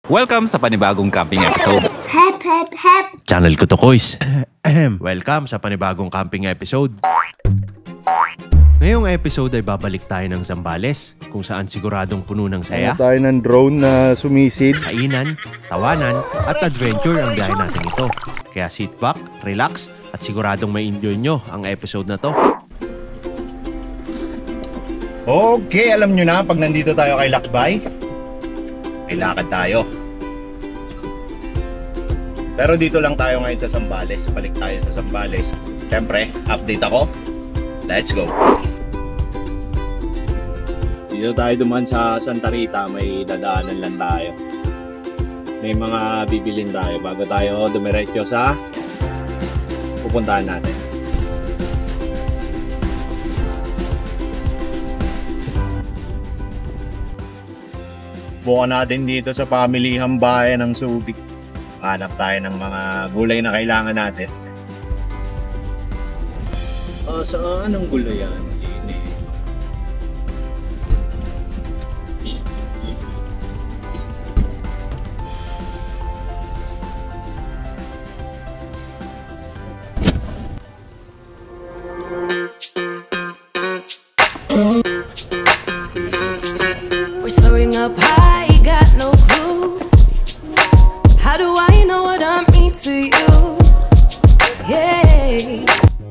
Welcome sa panibagong camping episode. Hep, hep, hep. Channel ko to, Kois. Welcome sa panibagong camping episode. Ngayong episode ay babalik tayo ng Zambales, kung saan siguradong puno ng saya. Tayo ng drone na sumisid. Kainan, tawanan, at adventure ang biyahe natin ito. Kaya sit back, relax, at siguradong may enjoy nyo ang episode na to. Okay, alam nyo na, pag nandito tayo kay Lakbay, may lakad tayo. Pero dito lang tayo ngayon sa Zambales. Balik tayo sa Zambales. Siyempre, update ako. Let's go! Dito tayo duman sa Santa Rita. May dadaanan lang tayo. May mga bibilin tayo bago tayo dumiretso sa pupuntahan natin. Bukan natin dito sa pamilihang bayan ng Subic. Hanap tayo ng mga gulay na kailangan natin. Saan ang gulay yan? We're soaring up high, got no clue. How do I know what I mean to you? Yeah.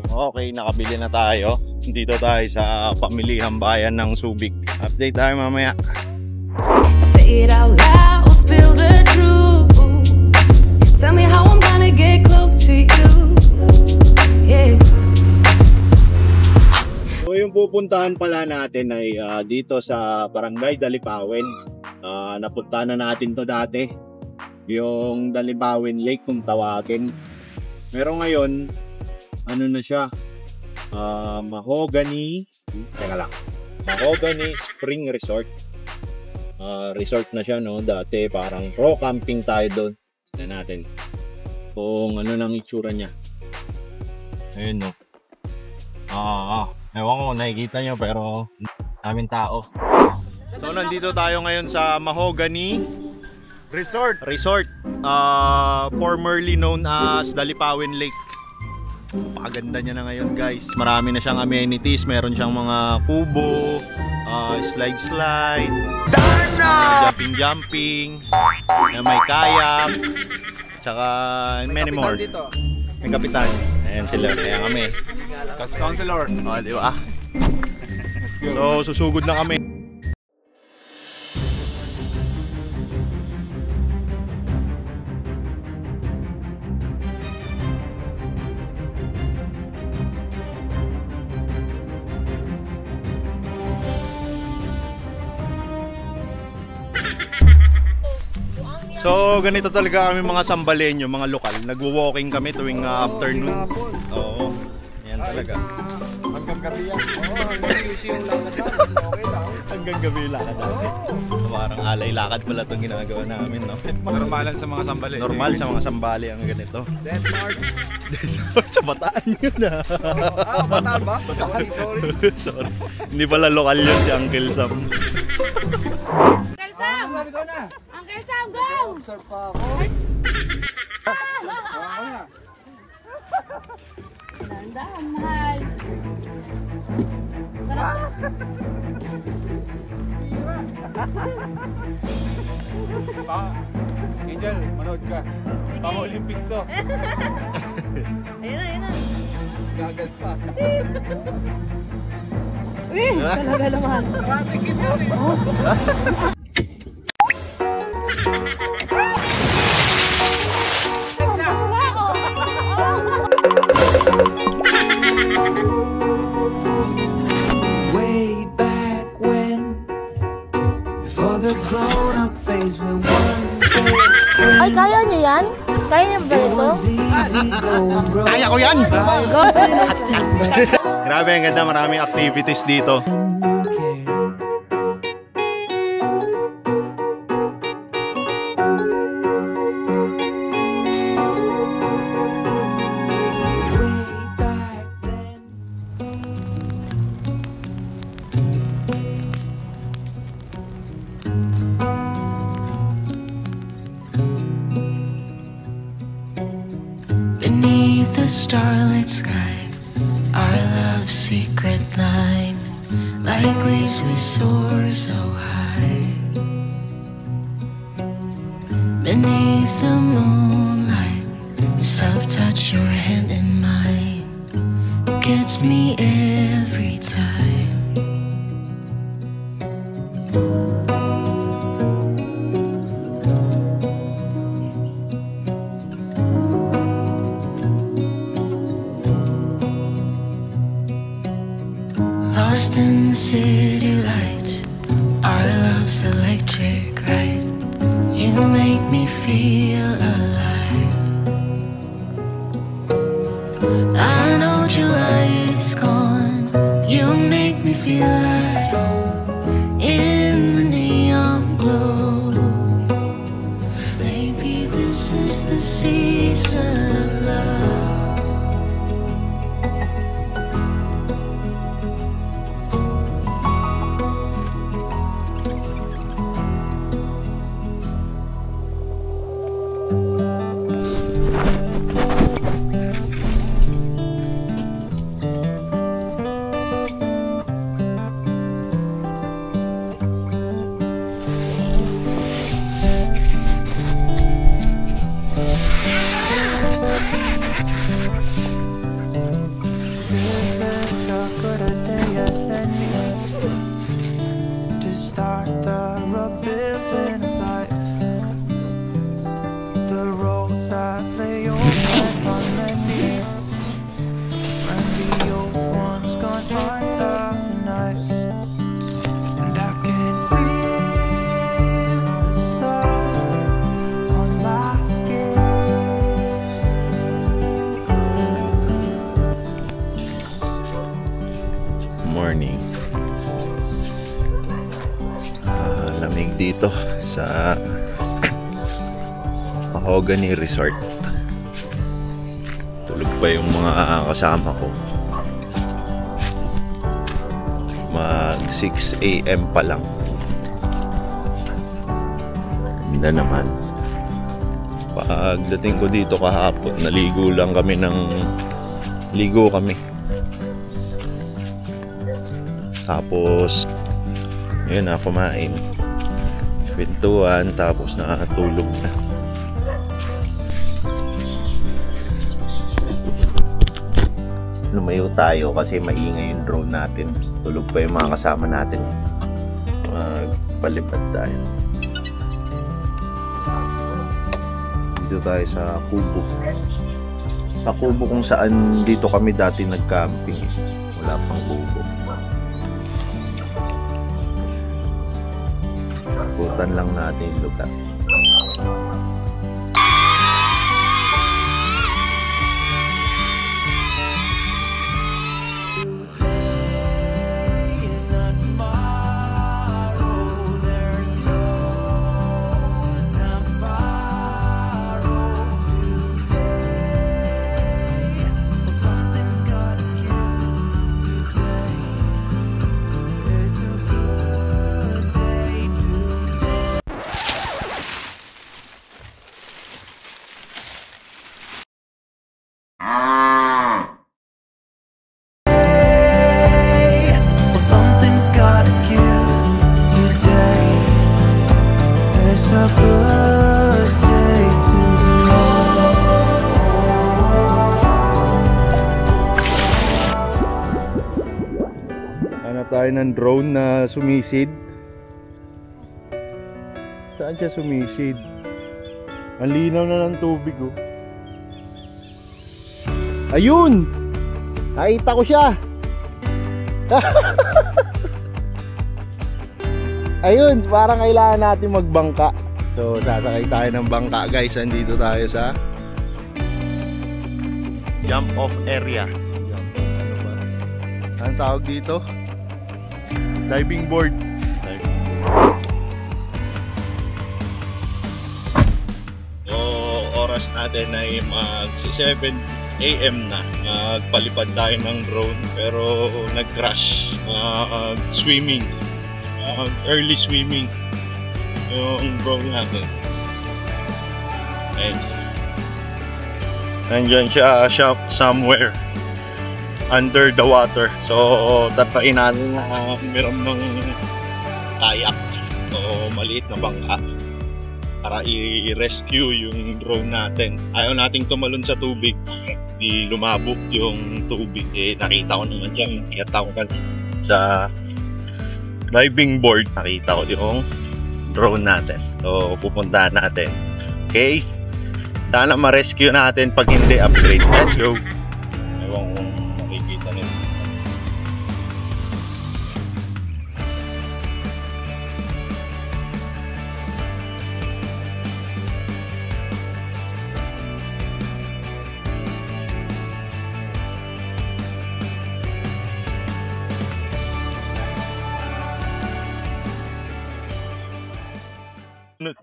Okay, nakabili na tayo. Dito tayo sa pamilihang bayan ng Subic. Update tayo mamaya. Say it out loud, spill the truth. Tell me how I'm gonna get close to you. Yeah. So yung pupuntahan pala natin ay dito sa Barangay Dalipawen. Napunta na natin to dati. Yung Dalipawen Lake kung tawagin. Pero ngayon, ano na siya? Mahogany. Teka lang. Mahogany Spring Resort. Resort na siya, no? Dati parang pro camping tayo doon. Tignan natin kung ano nang itsura niya. Ayun, no? Ewan ko, nakikita nyo pero daming tao. So nandito tayo ngayon sa Mahogany Resort. Formerly known as Dalipawen Lake. Pakaganda niya na ngayon, guys. Marami na siyang amenities. Meron siyang mga kubo, slide, jumping, may kayak, tsaka many more. May kapitan. Ayan sila, kaya kami. Counselor. Oh, di ba? So, susugod na kami. So, ganito talaga kami mga Sambalenyo, mga lokal. Nagwo-walking kami tuwing afternoon. Oo. Yan talaga. Hanggang gabi yan. Oo, hanggang lakad namin. Okay lang. Hanggang gabi lakad namin. Parang alay lakad pala itong ginagawa namin, no? Normal sa mga sambali. Normal sa mga sambali ang ganito. Death March. Sa Bataan yun, Bataan ba? Sorry. Sorry. Hindi pala lokal yun si Uncle Sam. Uncle Sam! Uncle Sam, go! Surf pa ako. Dahan, mahal. Angel, manood ka. Pang-Olympics to. Ayun na. Gagas pa. Uy, talaga naman. Karate kid yun eh. Way back when, before the grown-up phase, we one best Ay, kaya nyo yan? Kaya nyo ba It ito? was easy going broke. Kaya ko yan! Grabe, ang ganda. Maraming activities dito. starlit sky, our love's secret line. Like leaves we soar so high. Beneath the moonlight, the soft touch your hand in mine gets me every time. Lost in the city lights, our love's electric right. You make me feel alive. I know July is gone. You make me feel at home in the neon glow. Maybe this is the season of love. Morning. Lamig dito sa Mahogany Resort. Tulog pa yung mga kasama ko. Mag 6 AM pa lang. Ganda naman. Pagdating ko dito kahapon, naligo kami. Tapos yun na, kumain, pintuan, tapos nakatulog na. Lumayo tayo kasi maingay yung drone natin. Tulog pa yung mga kasama natin. Magpalipad tayo. Dito tayo sa Kubo. Sa Kubo kung saan dito kami dati nag-camping. Wala pang Kubo. Ikutan lang natin yung lugar. Tayo ng drone na sumisid. Saan siya sumisid? Ang linaw na ng tubig, oh. Ayun! Nakita ko siya! Ayun, parang kailangan natin magbangka. So sasakay tayo ng bangka, guys. Andito tayo sa jump off area. Ano ba? Anong tawag dito? Diving board. So, oras natin ay mag 7 AM na. Magpalipad tayo ng drone pero nag-crash. Swimming. Early swimming yung drone natin. And Nandyan siya somewhere under the water. So, tatain natin na meron ng kayak o maliit na bangka para i-rescue yung drone natin. Ayaw nating tumalon sa tubig, di lumabog yung tubig. Nakita ko naman dyan, nakita ko sa diving board, nakita ko yung drone natin. So pupuntahan natin. Okay, sana ma-rescue natin. Pag hindi, upgrade. Let's go. Ewan kung makikita nito.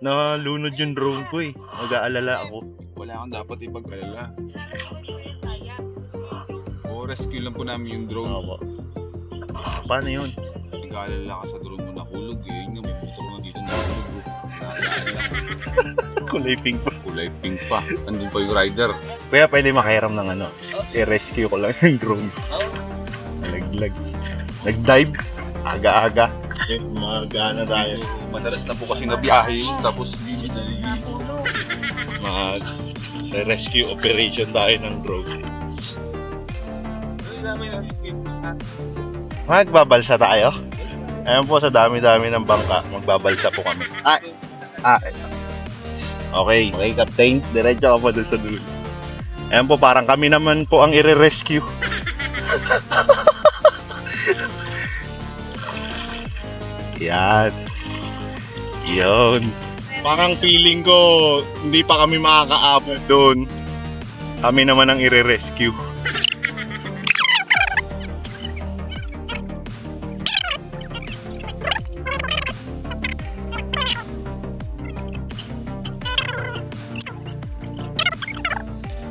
Nalunod yung drone ko eh. Mag-aalala ako. Wala kang dapat ipag-alala. O, rescue lang po namin yung drone. Opo. Paano yun? Nag-aalala ka sa drone mo nakulog eh. Yun nga, may motor na dito nakulog. Naalala. Kulay pink pa. Kulay pink pa. Andun pa yung rider. Kaya pwede makahiram ng ano. I-rescue ko lang yung drone. Nalaglag. Nag-dive. Aga-aga. Mag-ano tayo. Madalas na po kasi nabiyahe. Tapos mag-rescue operation tayo ng drone. Magbabalsa tayo. Ayan po, sa dami-dami ng bangka, magbabalsa po kami. Okay, Captain. Diretso ka pa dun sa dulo. Ayan po, parang kami naman po ang i-rescue. Yan. Yun. Parang feeling ko, hindi pa kami makakaabot doon. Kami naman ang i-rescue.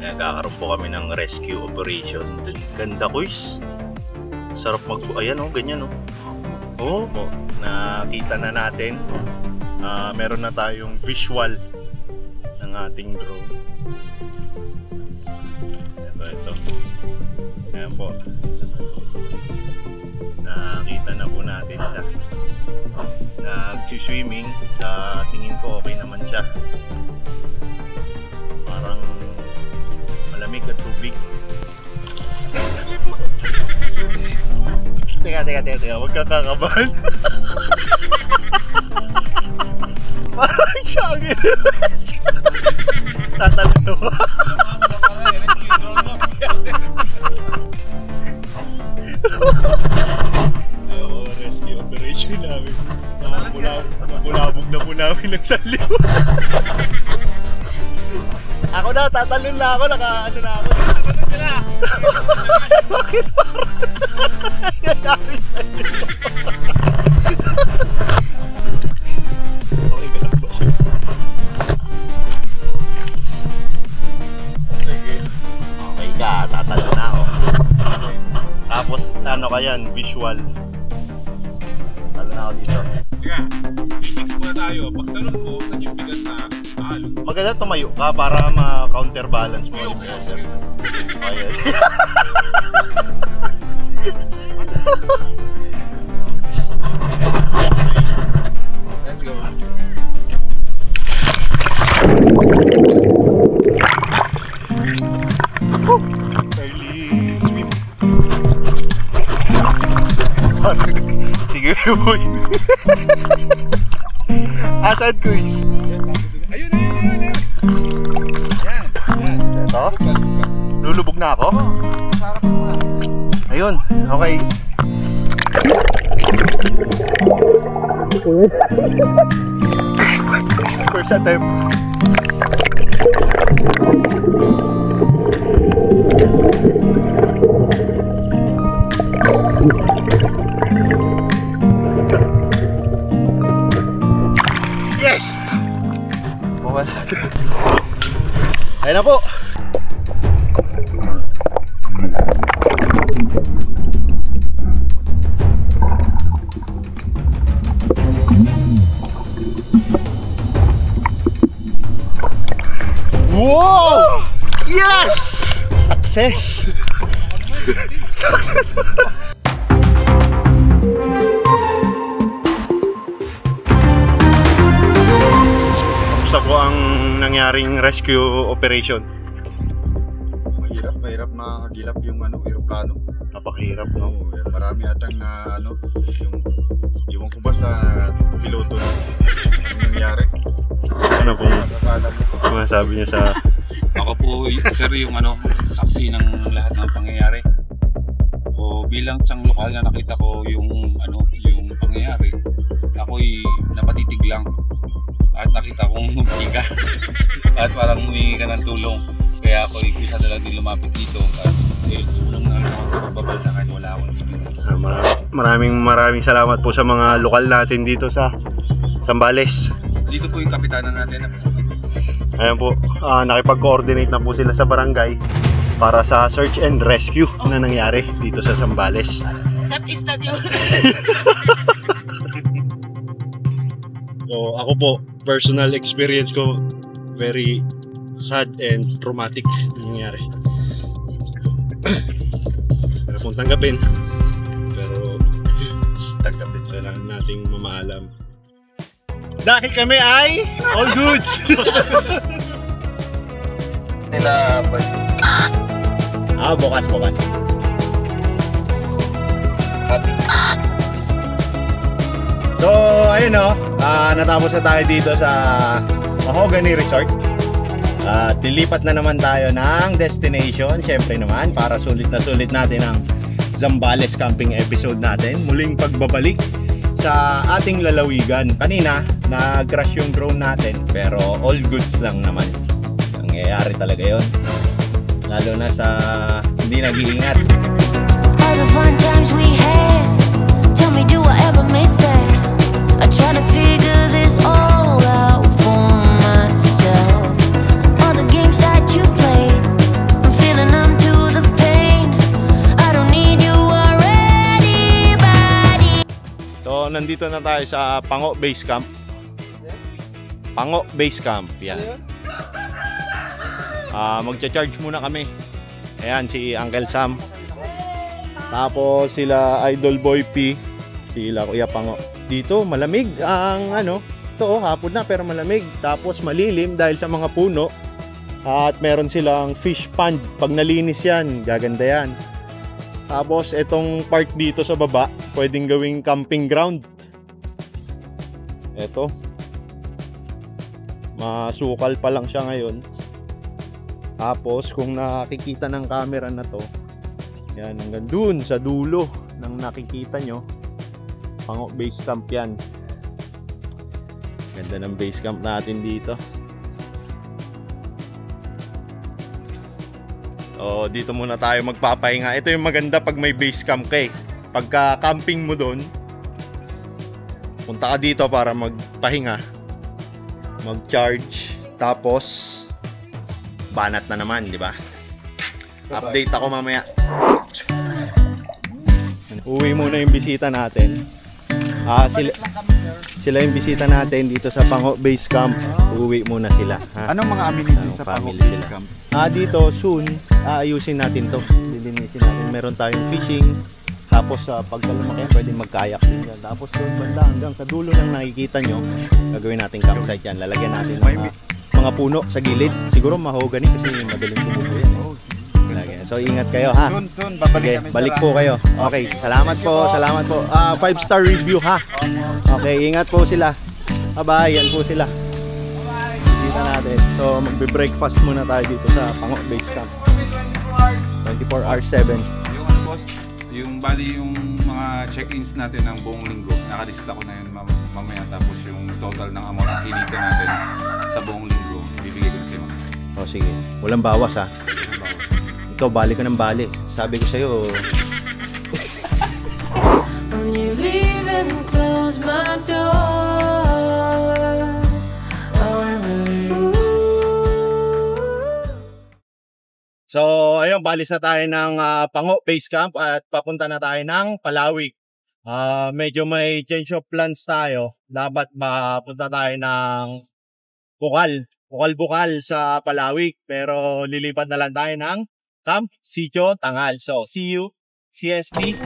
Nagkakaroon po kami ng rescue operation. Ganda ko is. Sarap ayan o, ganyan o. Oo, nakita na natin. Meron na tayong visual ng ating drone. Ito. Ayan po. Nakita na po natin siya. Nag-swimming. Sa tingin ko okay naman siya. Parang malamig at tubig. Teka. Huwag kang kakabahan. Parang siya ang i-rescue. Tatalito ba? Rescue operation namin. Bulabog na po namin ng saliw. Ako na, tatalon na ako. Naka-ano na ako. Tatalon ka na. Bakit parang nangyayari sa'yo? Okay ka lang ba? Okay ka, tatalon na ako. Tapos ano ka yan, visual. Talon na ako dito. Teka, basics muna tayo. Pagtanong ko, saan yung bigat na mahalo? Maganda tumayo ka para ma-counterbalance mo yung pressure. Oh, yes. Let's go. Early swim. Sige boy. Asan ko is? Ayun. Yan. Ito? Lulubog na ako? Sarap mo na. Ayun, okay. First attempt. Yes! Ayun na po. Wow! Yes! Success! Kamusta po ang nangyaring rescue operation? Mahirap makakagilap yung aeroplano. Napakahirap, no? Marami atang na yung ko ba sa piloto na nangyari. Ano pong masasabi niyo sa... Ako po, sir, yung saksi ng lahat ng pangyayari. O bilang isang lokal na nakita ko yung pangyayari, ako'y napatitig lang. At nakita kong humiga. At parang humingi ka ng tulong. Kaya ako'y isa na lang din lumapit dito. At tulong na lang ako sa pagbabasa kahit wala akong experience. Maraming salamat po sa mga lokal natin dito sa Zambales. Dito po yung kapitanan natin. Ayan po, nakipag-coordinate na po sila sa barangay para sa search and rescue na nangyari dito sa Zambales. So ako po, personal experience ko, very sad and traumatic na nangyari. Pero kung tanggapin, pero tanggapin na lang nating mamaalam. Dahil kami ay all goods! Bukas. So, ayun natapos na tayo dito sa Mahogany Resort. At lilipat na naman tayo ng destination. Siyempre naman, para sulit na sulit natin ang Zambales camping episode natin. Muling pagbabalik sa ating lalawigan. Kanina, nag-crash yung drone natin, pero all goods lang naman. Nangyayari talaga yon, lalo na sa hindi nag-iingat. All the fun times we had, tell me, do I ever miss that? I try to figure this all out for myself. All the games that you played, I'm feeling numb to the pain. I don't need you already, buddy. So, nandito na tayo sa Pango Base Camp. Pango Base Camp, yan. Magcha-charge muna kami. Ayan, si Uncle Sam. Tapos sila Idol Boy P. Sila Kuya Pango. Dito, malamig ang ito, hapon na pero malamig. Tapos malilim dahil sa mga puno. At meron silang fish pond. Pag nalinis yan, gaganda yan. Tapos itong part dito sa baba, pwedeng gawing camping ground. Ito. Masukal pa lang siya ngayon. Tapos kung nakikita ng camera na to, yan, hanggang dun sa dulo ng nakikita nyo, Pango Base Camp yan. Ganda ng base camp natin dito. O, dito muna tayo magpapahinga. Ito yung maganda pag may base camp ka eh. Pagka camping mo dun, punta ka dito para magpahinga, mag-charge, tapos banat na naman, di ba? Update ako mamaya. Uwi muna yung bisita natin. Sila yung bisita natin dito sa Pango Base Camp. Uwi muna sila. Anong mga amenities sa Pango Base Camp? Dito soon, aayusin natin to. Lilinisin natin. Meron tayong fishing. Tapos pagka lumaki, pwede mag-kayak din yan. Tapos doon banda hanggang sa dulo ng nakikita nyo, gagawin natin campsite yan. Lalagyan natin ng mga puno sa gilid. Siguro mahogany kasi madaling tumubo yan. So ingat kayo ha. Soon babalik kami. Balik po kayo. Okay, salamat po. 5-star review ha. Okay, ingat po sila. Bye-bye, yan po sila. Kita natin. So magbe-breakfast muna tayo dito sa Pango Base Camp. 24 hours 7. Yung boss, yung bali yung mga check-ins natin ng buong linggo, nakalista ko na yun mamaya. Tapos yung total ng amount na kinita natin sa buong linggo, bibigay ko na sa'yo. O sige, walang bawas ha. Ikaw, bali ka ng bali. Sabi ko sa'yo. When you leave and close my door, I will leave. So, ayun, balis na tayo ng Pango Base Camp at papunta na tayo ng Palawig. Medyo may change of plans tayo. Dapat mapunta tayo ng Kukal bukal-bukal sa Palawig. Pero lilipat na lang tayo ng Camp Sitio Tangal. So, see you, CST.